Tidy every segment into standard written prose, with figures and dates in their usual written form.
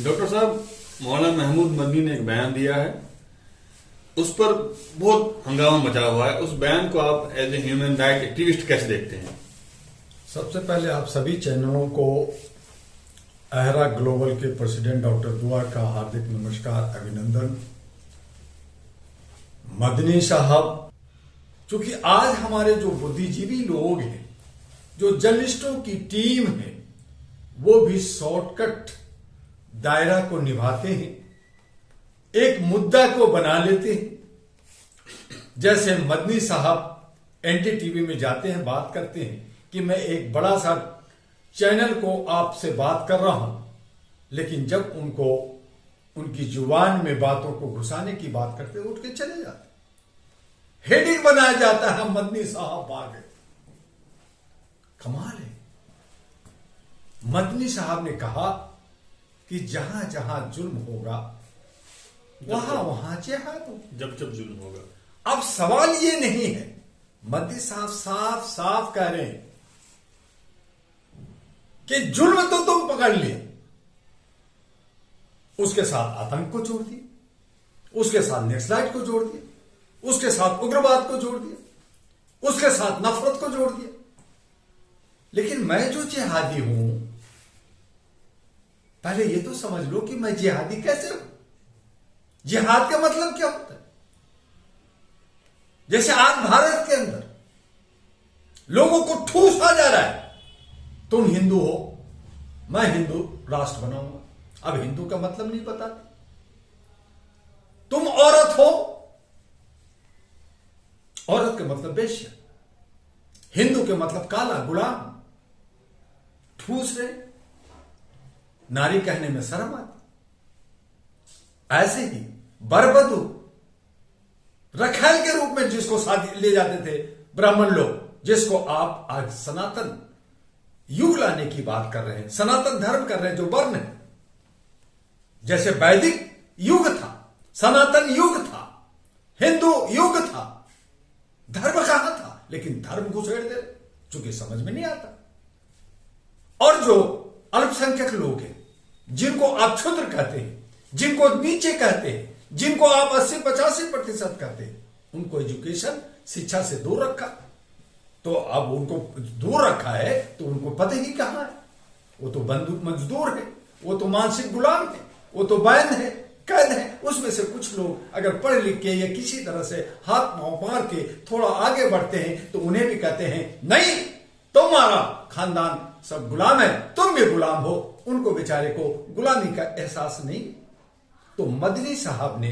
Doctor साहब, मौलाना महमूद मदनी ने एक बयान दिया है, उस पर बहुत हंगामा मचा हुआ है। उस बयान को आप as a human right activist कैसे देखते हैं? सबसे पहले आप सभी चैनलों को अहरा ग्लोबल के प्रेसिडेंट डॉक्टर दुआ का हार्दिक नमस्कार, अभिनंदन। मदनी साहब, क्योंकि आज हमारे जो बुद्धिजीवी लोग हैं, जो जर्नलिस्टों की टीम है, वो भी शॉर्टकट दायरा को निभाते हैं, एक मुद्दा को बना लेते हैं। जैसे मदनी साहब एनडीटीवी में जाते हैं, बात करते हैं कि मैं एक बड़ा सा चैनल को आपसे बात कर रहा हूं, लेकिन जब उनको उनकी जुबान में बातों को घुसाने की बात करते उठ के चले जाते। हेडिंग बनाया जाता है, मदनी साहब आ गए। कमाल है। मदनी साहब ने कहा कि जहां जहां जुल्म होगा वहां वहां जिहाद हो, जब जब जुल्म होगा। अब सवाल ये नहीं है, मदनी साहब साफ साफ कह रहे हैं कि जुल्म तो तुम पकड़ लिए, उसके साथ आतंक को जोड़ दिया, उसके साथ नक्सलाइट को जोड़ दिया, उसके साथ उग्रवाद को जोड़ दिया, उसके साथ नफरत को जोड़ दिया। लेकिन मैं जो जिहादी हूं, पहले ये तो समझ लो कि मैं जिहादी कैसे हूं। जिहाद का मतलब क्या होता है? जैसे आज भारत के अंदर लोगों को ठूसा जा रहा है, तुम हिंदू हो, मैं हिंदू राष्ट्र बनाऊंगा। अब हिंदू का मतलब नहीं बताते। तुम औरत हो, औरत का मतलब वेश्या, हिंदू के मतलब काला गुलाम। ठूस रहे, नारी कहने में शर्म आती। ऐसे ही बरबदू, रखैल के रूप में जिसको शादी ले जाते थे ब्राह्मण लोग, जिसको आप आज सनातन युग लाने की बात कर रहे हैं, सनातन धर्म कर रहे हैं, जो वर्ण है। जैसे वैदिक युग था, सनातन युग था, हिंदू युग था, धर्म कहां था? लेकिन धर्म घुसेड़ दे, चूंकि समझ में नहीं आता। और जो अल्पसंख्यक लोग हैं, जिनको आप क्षुद्र कहते हैं, जिनको नीचे कहते हैं, जिनको आप 80-85% कहते हैं, उनको एजुकेशन, शिक्षा से दूर रखा। तो अब उनको दूर रखा है तो उनको पता ही कहां है। वो तो बंदूक मजदूर है, वो तो मानसिक गुलाम है, वो तो बैन है, कैद है। उसमें से कुछ लोग अगर पढ़ लिख के या किसी तरह से हाथ पांव मार के थोड़ा आगे बढ़ते हैं तो उन्हें भी कहते हैं नहीं, तुम्हारा खानदान सब गुलाम है, तुम भी गुलाम हो। उनको बेचारे को गुलामी का एहसास नहीं। तो मदनी साहब ने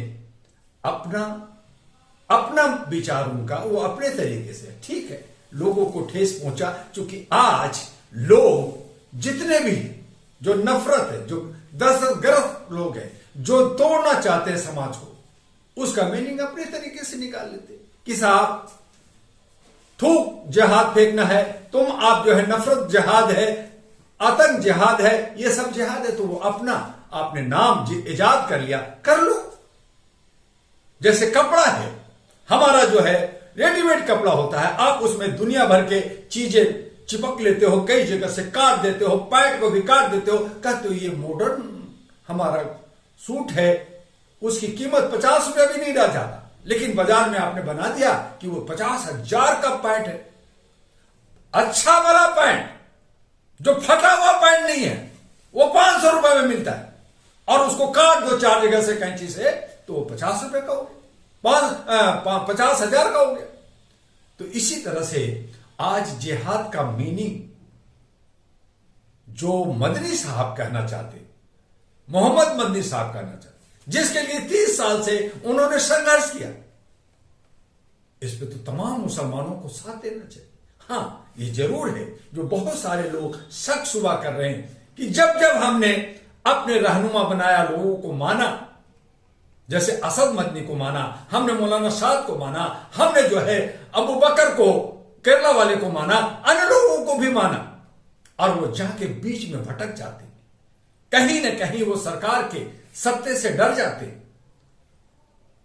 अपना विचार उनका वो अपने तरीके से, ठीक है, लोगों को ठेस पहुंचा। क्योंकि आज लोग जितने भी जो नफरत है, जो दहशतगर्द लोग हैं, जो तोड़ना चाहते हैं समाज को, उसका मीनिंग अपने तरीके से निकाल लेते कि साहब थूक जिहाद फेंकना है, तुम आप जो है नफरत जिहाद है, आतंक जिहाद है, ये सब जिहाद है। तो वो अपना आपने नाम इजाद कर लिया, कर लो। जैसे कपड़ा है हमारा, जो है रेडीमेड कपड़ा होता है, आप उसमें दुनिया भर के चीजें चिपक लेते हो, कई जगह से काट देते हो, पैंट को भी काट देते हो, कहते हो ये मॉडर्न हमारा सूट है, उसकी कीमत 50 रुपया भी नहीं रह जाता। लेकिन बाजार में आपने बना दिया कि वो 50,000 का पैंट है। अच्छा वाला पैंट, जो फटा हुआ पैंट नहीं है, वो 500 रुपए में मिलता है, और उसको काट दो 4 जगह से कैंची से, तो वो 50 रुपए का हो गया, 50,000 का हो गया। तो इसी तरह से आज जिहाद का मीनिंग जो मदनी साहब कहना चाहते, मोहम्मद मदनी साहब कहना चाहते, जिसके लिए 30 साल से उन्होंने संघर्ष किया, इस पे तो तमाम मुसलमानों को साथ देना चाहिए। हां, ये जरूर है जो बहुत सारे लोग शक शुबा कर रहे हैं कि जब जब हमने अपने रहनुमा बनाया, लोगों को माना, जैसे असद मदनी को माना, हमने मौलाना साद को माना, हमने जो है अबू बकर को, केरला वाले को माना, अन्य लोगों को भी माना, और वो जाके बीच में भटक जाते, कहीं ना कहीं वो सरकार के सत्ते से डर जाते।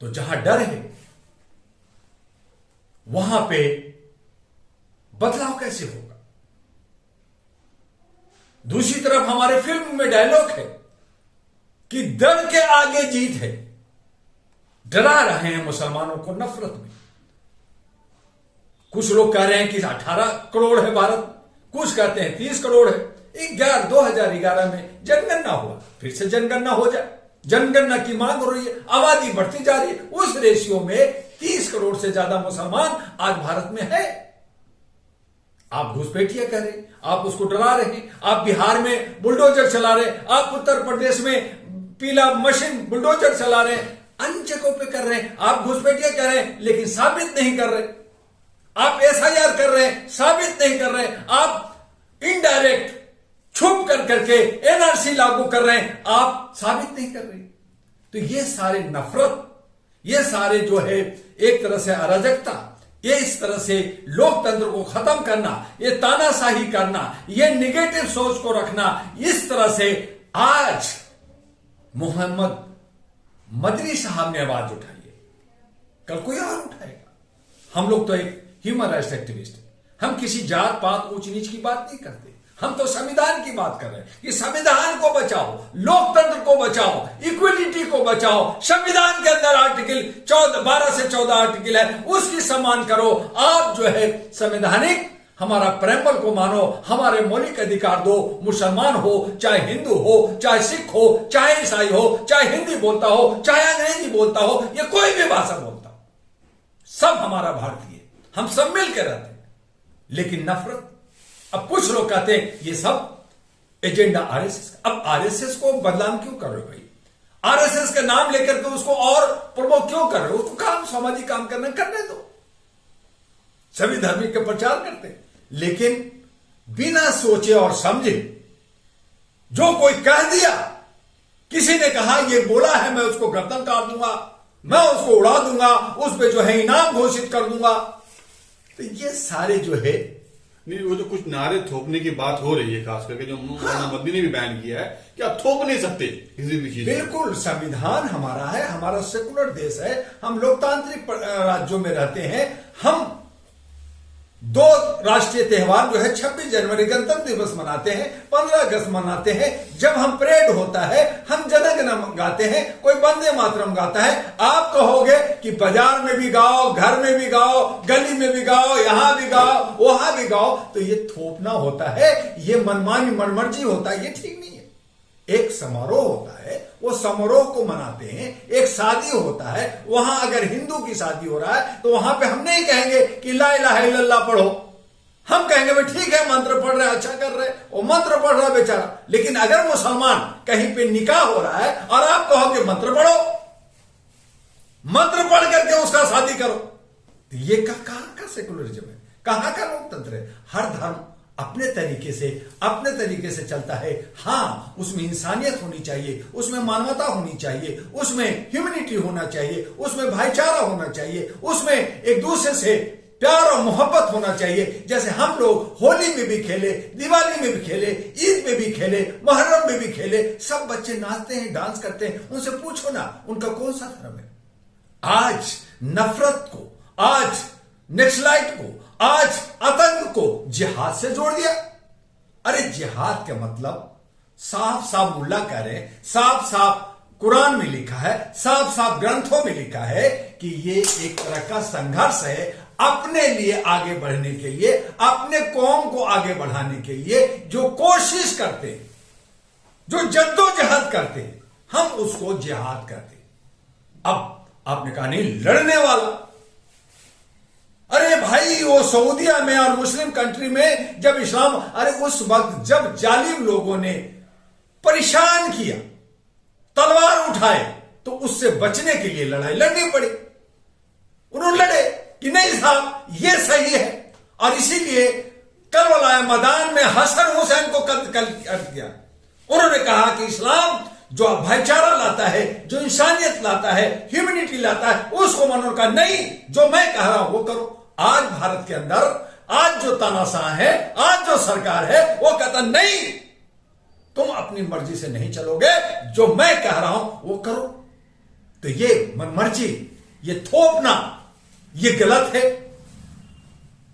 तो जहां डर है वहां पे बदलाव कैसे होगा? दूसरी तरफ हमारे फिल्म में डायलॉग है कि डर के आगे जीत है। डरा रहे हैं मुसलमानों को नफरत में। कुछ लोग कह रहे हैं कि 18 करोड़ है भारत, कुछ कहते हैं 30 करोड़ है। 2011 में जनगणना हुआ, फिर से जनगणना हो जाए। जनगणना की मांग हो रही है, आबादी बढ़ती जा रही है। उस रेशियो में 30 करोड़ से ज्यादा मुसलमान आज भारत में है। आप घुसपैठिया कह रहे, आप उसको डरा रहे, आप बिहार में बुलडोजर चला रहे, आप उत्तर प्रदेश में पीला मशीन बुलडोजर चला रहे, अन्य जगहों पे कर रहे हैं, आप घुसपैठिया कर रहे हैं, लेकिन साबित नहीं कर रहे। आप SIR कर रहे हैं, साबित नहीं कर रहे। आप इनडायरेक्ट छुप कर करके NRC लागू कर रहे हैं, आप साबित नहीं कर रहे। तो ये सारे नफरत, ये सारे जो है एक तरह से अराजकता, ये इस तरह से लोकतंत्र को खत्म करना, ये तानाशाही करना, ये निगेटिव सोच को रखना, इस तरह से आज मोहम्मद मदनी साहब ने आवाज उठाई है, कल कोई और उठाएगा। हम लोग तो एक ह्यूमन राइट्स एक्टिविस्ट है, हम किसी जात पात ऊंच नीच की बात नहीं करते। हम तो संविधान की बात कर रहे हैं कि संविधान को बचाओ, लोकतंत्र को बचाओ, इक्वलिटी को बचाओ। संविधान के अंदर आर्टिकल 12 से 14 आर्टिकल है, उसकी सम्मान करो। आप जो है संवैधानिक हमारा प्रेम्बल को मानो, हमारे मौलिक अधिकार दो। मुसलमान हो, चाहे हिंदू हो, चाहे सिख हो, चाहे ईसाई हो, चाहे हिंदी बोलता हो, चाहे अंग्रेजी बोलता हो, या कोई भी भाषा बोलता हो, सब हमारा भारतीय, हम सब मिलकर रहते हैं। लेकिन नफरत, अब कुछ लोग कहते हैं ये सब एजेंडा RSS का। अब RSS को बदनाम क्यों कर रहे हो भाई? RSS का नाम लेकर के उसको और प्रमोट क्यों कर रहे हो? उसको काम, सामाजिक काम करने दो। सभी धर्म के प्रचार करते हैं, लेकिन बिना सोचे और समझे जो कोई कह दिया, किसी ने कहा ये बोला है, मैं उसको गर्दन काट दूंगा, मैं उसको उड़ा दूंगा, उस पर जो है इनाम घोषित कर दूंगा। तो ये सारे जो है नहीं, वो तो कुछ नारे थोपने की बात हो रही है, खास करके जो मौलाना मदनी ने भी बैन किया है कि आप थोप नहीं सकते किसी भी चीज। बिल्कुल, संविधान हमारा है, हमारा सेकुलर देश है, हम लोकतांत्रिक राज्यों में रहते हैं। हम 2 राष्ट्रीय त्योहार जो है 26 जनवरी गणतंत्र दिवस मनाते हैं, 15 अगस्त मनाते हैं। जब हम परेड होता है, हम जन गण गाते हैं, कोई वंदे मातरम गाता है। आप कहोगे कि बाजार में भी गाओ, घर में भी गाओ, गली में भी गाओ, यहां भी गाओ, वहां भी गाओ, तो ये थोपना होता है, ये मनमानी मनमर्जी होता है, ये ठीक नहीं है। एक समारोह होता है, वो समारोह को मनाते हैं। एक शादी होता है, वहां अगर हिंदू की शादी हो रहा है तो वहां पे हम नहीं कहेंगे कि ला इलाहा इल्लल्लाह पढ़ो, हम कहेंगे भाई ठीक है, मंत्र पढ़ रहे, अच्छा कर रहे, वो मंत्र पढ़ रहा बेचारा। लेकिन अगर मुसलमान कहीं पे निकाह हो रहा है और आप कहोगे मंत्र पढ़ो, मंत्र पढ़ करके उसका शादी करो, तो ये कहां का सेकुलरिज्म है, कहां का लोकतंत्र है? हर धर्म अपने तरीके से चलता है। हां, उसमें इंसानियत होनी चाहिए, उसमें मानवता होनी चाहिए, उसमें ह्यूमैनिटी होना चाहिए, उसमें भाईचारा होना चाहिए, उसमें एक दूसरे से प्यार और मोहब्बत होना चाहिए। जैसे हम लोग होली में भी खेले, दिवाली में भी खेले, ईद में भी खेले, मुहर्रम में भी खेले, सब बच्चे नाचते हैं, डांस करते हैं। उनसे पूछो ना उनका कौन सा धर्म है। आज नफरत को, आज नक्सलाइट को, आज आतंक को जिहाद से जोड़ दिया। अरे जिहाद का मतलब साफ साफ मुल्ला कह रहे हैं, साफ साफ कुरान में लिखा है, साफ साफ ग्रंथों में लिखा है कि ये एक तरह का संघर्ष है अपने लिए आगे बढ़ने के लिए, अपने कौम को आगे बढ़ाने के लिए। जो कोशिश करते हैं, जो जद्दोजहद करते हैं, हम उसको जिहाद कहते हैं। अब आपने कहा नहीं, लड़ने वाला, अरे भाई वो सऊदिया में और मुस्लिम कंट्री में जब इस्लाम, अरे उस वक्त जब जालिम लोगों ने परेशान किया, तलवार उठाए, तो उससे बचने के लिए लड़ाई लड़नी पड़ी। उन्होंने लड़े कि नहीं साहब ये सही है, और इसीलिए करबला मैदान में हसन हुसैन को कत्ल किया। उन्होंने कहा कि इस्लाम जो भाईचारा लाता है, जो इंसानियत लाता है, ह्यूमैनिटी लाता है, उसको मानो। का नहीं, जो मैं कह रहा हूं वो करो। आज भारत के अंदर आज जो तानाशाह है, आज जो सरकार है, वो कहता नहीं, तुम अपनी मर्जी से नहीं चलोगे, जो मैं कह रहा हूं वो करो। तो ये मनमर्जी, ये थोपना, ये गलत है।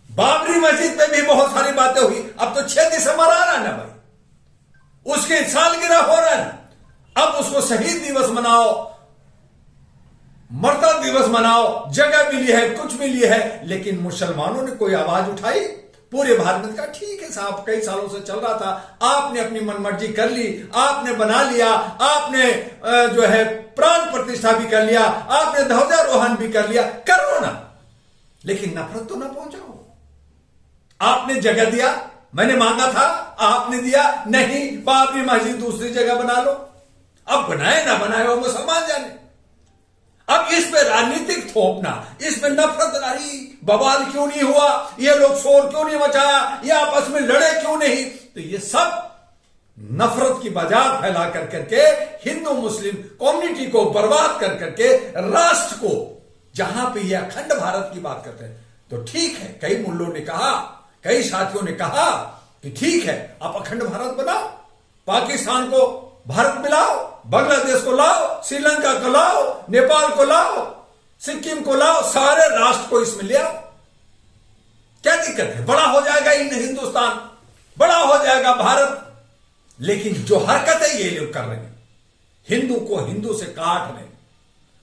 बाबरी मस्जिद पे भी बहुत सारी बातें हुई। अब तो 6 दिसंबर आ रहा है ना भाई, उसके सालगिरह हो रहा है ना, अब उसको शहीद दिवस मनाओ, मरता दिवस मनाओ, जगह मिली है, कुछ मिली है, लेकिन मुसलमानों ने कोई आवाज उठाई? पूरे भारत में कहा ठीक है साहब, कई सालों से चल रहा था, आपने अपनी मनमर्जी कर ली, आपने बना लिया, आपने जो है प्राण प्रतिष्ठा भी कर लिया, आपने ध्वजारोहण भी कर लिया, करो ना, लेकिन नफरत तो ना पहुंचाओ। आपने जगह दिया, मैंने मांगा था, आपने दिया नहीं, बाबरी मस्जिद दूसरी जगह बना लो। अब बनाए ना बनाए वो मुसलमान जाने। अब इस पे राजनीतिक थोपना, इसमें नफरत नारी बवाल क्यों नहीं हुआ, ये लोग शोर क्यों नहीं मचाया, ये आपस में लड़े क्यों नहीं, तो ये सब नफरत की बाजार फैला कर करके हिंदू मुस्लिम कम्युनिटी को बर्बाद कर करके राष्ट्र को, जहां पे ये अखंड भारत की बात करते हैं, तो ठीक है, कई मुल्लों ने कहा, कई साथियों ने कहा कि ठीक है आप अखंड भारत बनाओ, पाकिस्तान को भारत मिलाओ, बांग्लादेश को लाओ, श्रीलंका को लाओ, नेपाल को लाओ, सिक्किम को लाओ, सारे राष्ट्र को इसमें ले आओ, क्या दिक्कत है? बड़ा हो जाएगा हिंदुस्तान, बड़ा हो जाएगा भारत। लेकिन जो हरकतें ये लोग कर रहे हैं, हिंदू को हिंदू से काट रहे,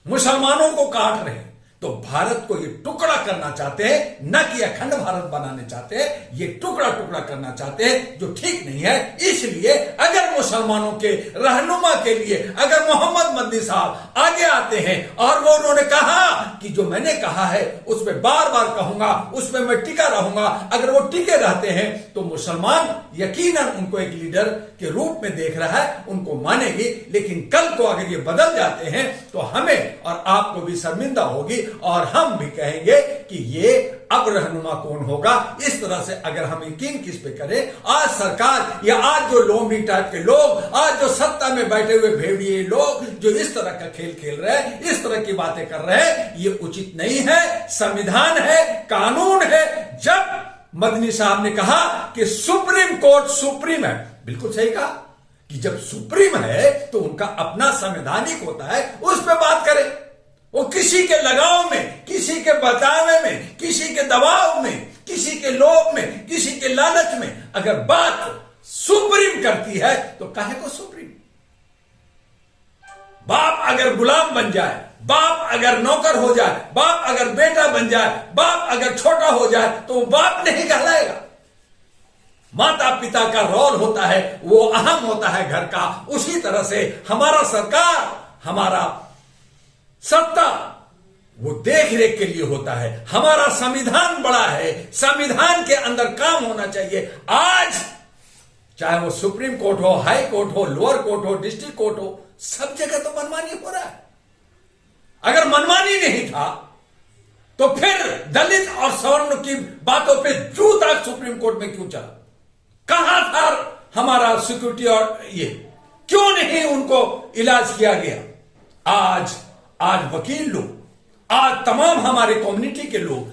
मुसलमानों को काट रहे, तो भारत को ये टुकड़ा करना चाहते हैं, न कि अखंड भारत बनाने चाहते हैं, ये टुकड़ा टुकड़ा करना चाहते हैं, जो ठीक नहीं है। इसलिए अगर मुसलमानों के रहनुमा के लिए अगर मोहम्मद मदनी साहब आगे आते हैं और वो उन्होंने कहा कि जो मैंने कहा है उसमें बार बार कहूंगा, उसमें मैं टिका रहूंगा, अगर वो टिके रहते हैं तो मुसलमान यकीनन उनको एक लीडर के रूप में देख रहा है, उनको मानेगी। लेकिन कल को अगर ये बदल जाते हैं तो हमें और आपको भी शर्मिंदा होगी और हम भी कहेंगे कि ये अब रहनुमा कौन होगा। इस तरह से अगर हम यकीन किस पे करें, आज सरकार या आज जो लोमड़ी टाइप के लोग, आज जो सत्ता में बैठे हुए भेड़िए लोग जो इस तरह का खेल खेल रहे हैं, इस तरह की बातें कर रहे हैं, ये उचित नहीं है। संविधान है, कानून है। जब मदनी साहब ने कहा कि सुप्रीम कोर्ट सुप्रीम है, बिल्कुल सही कहा कि जब सुप्रीम है तो उनका अपना संवैधानिक होता है, उस पर बात करें। वो किसी के लगाव में, किसी के बतावे में, किसी के दबाव में, किसी के लोभ में, किसी के लालच में अगर बात सुप्रीम करती है तो काहे को सुप्रीम? बाप अगर गुलाम बन जाए, बाप अगर नौकर हो जाए, बाप अगर बेटा बन जाए, बाप अगर छोटा हो जाए तो वो बाप नहीं कहलाएगा। माता पिता का रोल होता है, वो अहम होता है घर का। उसी तरह से हमारा सरकार, हमारा सत्ता वो देख रेख के लिए होता है। हमारा संविधान बड़ा है, संविधान के अंदर काम होना चाहिए। आज चाहे वो सुप्रीम कोर्ट हो, हाई कोर्ट हो, लोअर कोर्ट हो, डिस्ट्रिक्ट कोर्ट हो, सब जगह तो मनमानी हो रहा है। अगर मनमानी नहीं था तो फिर दलित और सवर्ण की बातों पे जू तक सुप्रीम कोर्ट में क्यों चला? कहां था हमारा सिक्योरिटी और ये क्यों नहीं उनको इलाज किया गया? आज वकील लोग, आज तमाम हमारे कम्युनिटी के लोग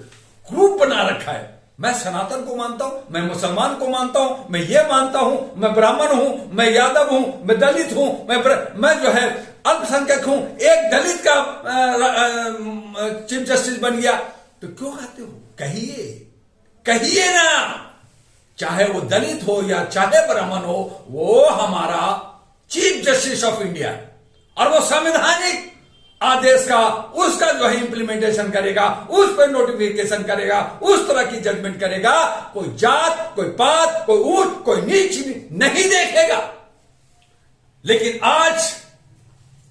ग्रुप बना रखा है। मैं सनातन को मानता हूं, मैं मुसलमान को मानता हूं, मैं ये मानता हूं, मैं ब्राह्मण हूं, मैं यादव हूं, मैं दलित हूं, मैं जो है अल्पसंख्यक हूं। एक दलित का चीफ जस्टिस बन गया तो क्यों कहते हो? कहिए ना, चाहे वो दलित हो या चाहे ब्राह्मण हो, वो हमारा चीफ जस्टिस ऑफ इंडिया और वो संवैधानिक आदेश का, उसका जो है इंप्लीमेंटेशन करेगा, उस पर नोटिफिकेशन करेगा, उस तरह की जजमेंट करेगा। कोई जात, कोई पात, कोई ऊंच, कोई नीच नहीं देखेगा। लेकिन आज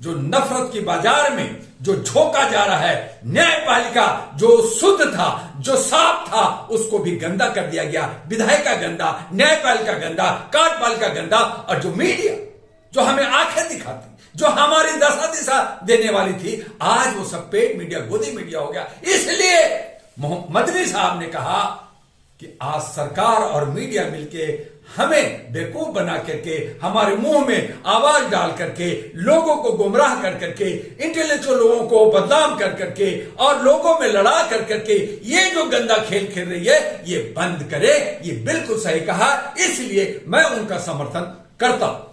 जो नफरत की बाजार में जो झोंका जा रहा है, न्यायपालिका जो शुद्ध था, जो साफ था, उसको भी गंदा कर दिया गया। विधायिका गंदा, न्यायपालिका गंदा, कार्यपालिका गंदा, और जो मीडिया जो हमें आंखें दिखाती, जो हमारी दशा दिशा देने वाली थी, आज वो सब पेड मीडिया, गोदी मीडिया हो गया। इसलिए मदनी साहब ने कहा कि आज सरकार और मीडिया मिलके हमें बेवकूफ बना करके, हमारे मुंह में आवाज डाल करके, लोगों को गुमराह कर करके, इंटेलेक्चुअल लोगों को बदनाम कर करके और लोगों में लड़ा कर करके ये जो गंदा खेल खेल रही है, ये बंद करे। ये बिल्कुल सही कहा, इसलिए मैं उनका समर्थन करता हूं।